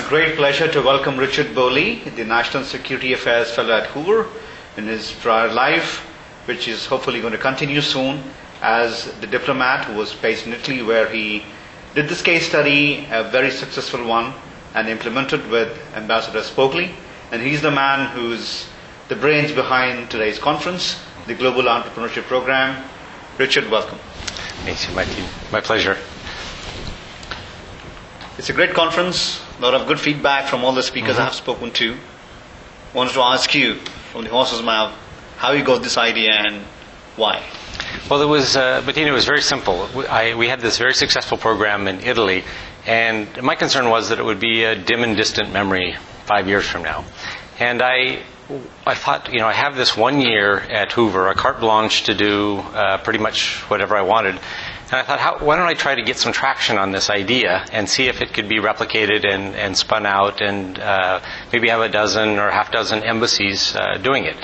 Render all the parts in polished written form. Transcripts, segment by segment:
my great pleasure to welcome Richard Boly, the National Security Affairs Fellow at Hoover, in his prior life, which is hopefully going to continue soon, as the diplomat who was based in Italy, where he did this case study, a very successful one, and implemented with Ambassador Boly. And he's the man who's the brains behind today's conference, the Global Entrepreneurship Program. Richard, welcome. Thanks, my pleasure. It's a great conference, a lot of good feedback from all the speakers I have spoken to. Wanted to ask you, from the horse's mouth, how you got this idea and why? Well, it was very simple. We had this very successful program in Italy, and my concern was that it would be a dim and distant memory 5 years from now. And I thought, I have this 1 year at Hoover, a carte blanche to do pretty much whatever I wanted. And I thought, why don't I try to get some traction on this idea and see if it could be replicated and spun out and maybe have a dozen or half dozen embassies doing it.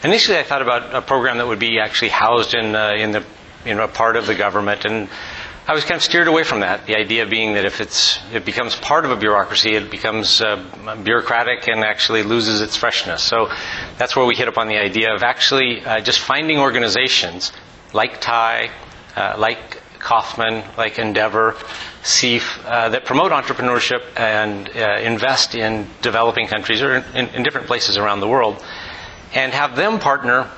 Initially, I thought about a program that would be actually housed in a part of the government, and I was kind of steered away from that. The idea being that if it becomes part of a bureaucracy, it becomes bureaucratic and actually loses its freshness. So that's where we hit upon the idea of actually just finding organizations like TIE, like Kaufman, like Endeavor, SEAF, that promote entrepreneurship and invest in developing countries or in different places around the world, and have them partner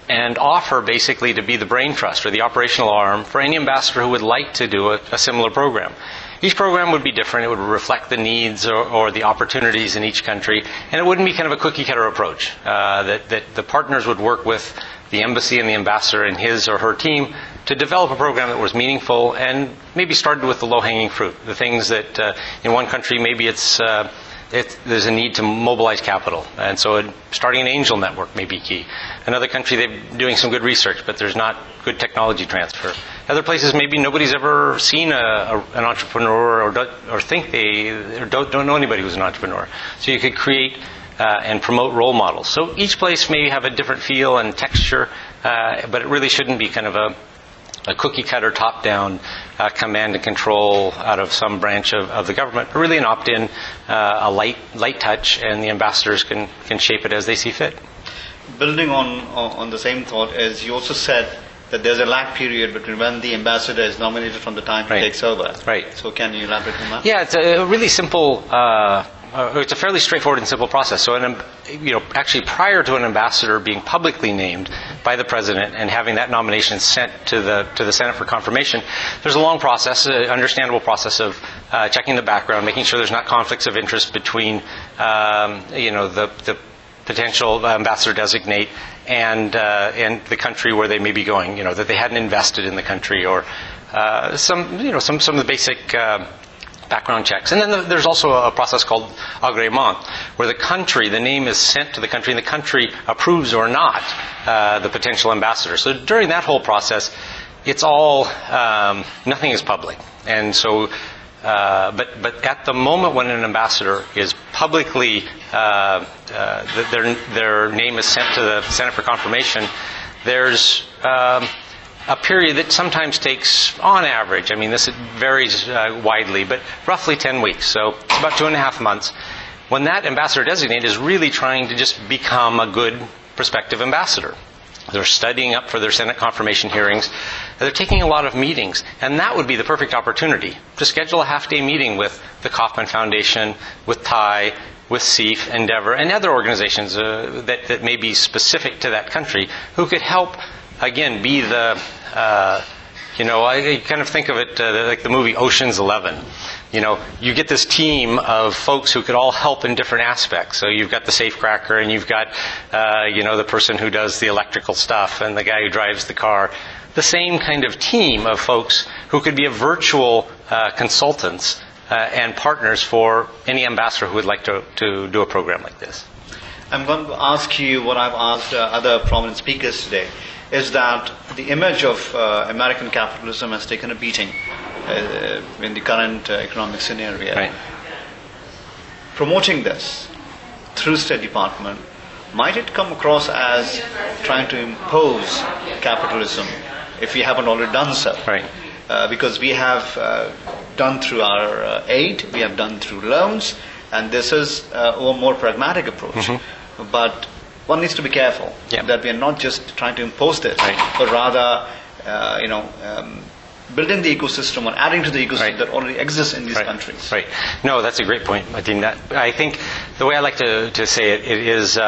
and offer basically to be the brain trust or the operational arm for any ambassador who would like to do a similar program. Each program would be different. It would reflect the needs or the opportunities in each country, and it wouldn't be kind of a cookie-cutter approach, that the partners would work with the embassy and the ambassador and his or her team to develop a program that was meaningful and maybe started with the low-hanging fruit, the things that in one country maybe there's a need to mobilize capital, and so starting an angel network may be key. Another country, they're doing some good research, but there's not good technology transfer. Other places, maybe nobody's ever seen an entrepreneur or think or don't know anybody who's an entrepreneur. So you could create and promote role models. So each place may have a different feel and texture, but it really shouldn't be kind of a cookie-cutter, top-down command and control out of some branch of the government, but really an opt-in, a light touch, and the ambassadors can shape it as they see fit. Building on the same thought, as you also said that there's a lag period between when the ambassador is nominated from the time he takes over. Right. So can you elaborate on that? Yeah, it's a really simple. It's a fairly straightforward and simple process. So, actually, prior to an ambassador being publicly named by the president and having that nomination sent to the Senate for confirmation, there's a long process, an understandable process of checking the background, making sure there's not conflicts of interest between, the potential ambassador designate and the country where they may be going. That they hadn't invested in the country or some of the basic background checks. And then there's also a process called agrément, where the name is sent to the country, and the country approves or not the potential ambassador. So during that whole process, it's all, nothing is public. And so, but at the moment when an ambassador is publicly, their name is sent to the Senate for confirmation, there's a period that sometimes takes, on average, this varies widely, but roughly 10 weeks, so it's about 2.5 months, when that ambassador designate is really trying to just become a good prospective ambassador. They're studying up for their Senate confirmation hearings. They're taking a lot of meetings, and that would be the perfect opportunity to schedule a half-day meeting with the Kaufman Foundation, with TIE, with SEAF, Endeavor, and other organizations that may be specific to that country, who could help, again, be the, I kind of think of it like the movie Ocean's 11. You get this team of folks who could all help in different aspects. So you've got the safecracker, and you've got, the person who does the electrical stuff, and the guy who drives the car. The same kind of team of folks who could be a virtual consultants and partners for any ambassador who would like to do a program like this. I'm going to ask you what I've asked other prominent speakers today, is that the image of American capitalism has taken a beating in the current economic scenario. Right. Promoting this through State Department, might it come across as trying to impose capitalism if we haven't already done so? Right. Because we have done through our aid, we have done through loans, And this is a more pragmatic approach. But one needs to be careful that we are not just trying to impose this, but rather, building the ecosystem or adding to the ecosystem that already exists in these countries. Right. No, that's a great point. I think the way I like to say it is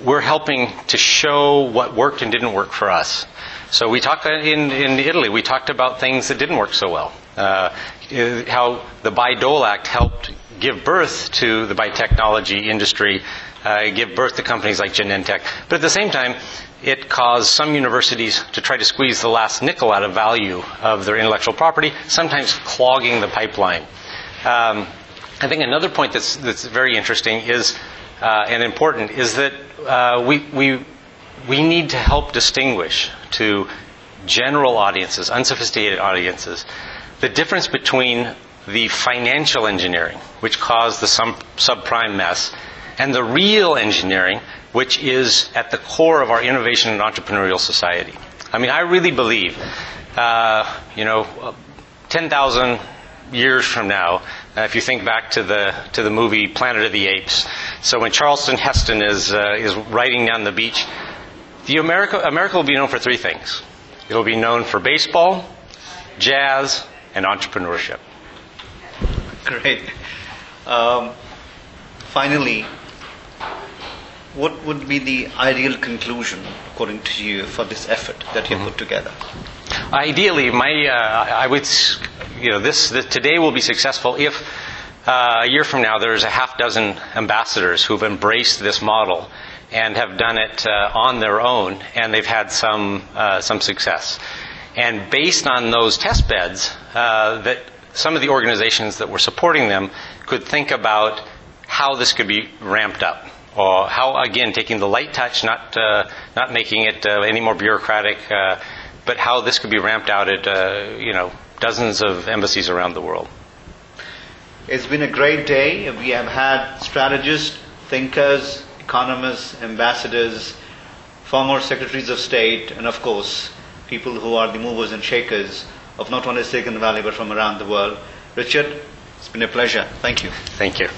we're helping to show what worked and didn't work for us. So we talked in Italy, we talked about things that didn't work so well. How the Bayh-Dole Act helped give birth to the biotechnology industry, give birth to companies like Genentech. But at the same time, it caused some universities to try to squeeze the last nickel out of value of their intellectual property, sometimes clogging the pipeline. I think another point that's very interesting is and important is that we need to help distinguish to general audiences, unsophisticated audiences, the difference between the financial engineering, which caused the subprime mess, and the real engineering, which is at the core of our innovation and entrepreneurial society. I mean, I really believe, 10,000 years from now, if you think back to the movie Planet of the Apes, so when Charlton Heston is riding down the beach, America will be known for three things. It will be known for baseball, jazz, and entrepreneurship. Great. Finally, what would be the ideal conclusion, according to you, for this effort that you have put together? Ideally, I would, today will be successful if a year from now there's a half dozen ambassadors who've embraced this model and have done it on their own, and they've had some success. And based on those test beds, that some of the organizations that were supporting them could think about how this could be ramped up, or how, again, taking the light touch, not making it any more bureaucratic, but how this could be ramped out at dozens of embassies around the world. It's been a great day. We have had strategists, thinkers, economists, ambassadors, former secretaries of state, and of course, people who are the movers and shakers of not only Silicon Valley but from around the world. Richard, it's been a pleasure. Thank you. Thank you.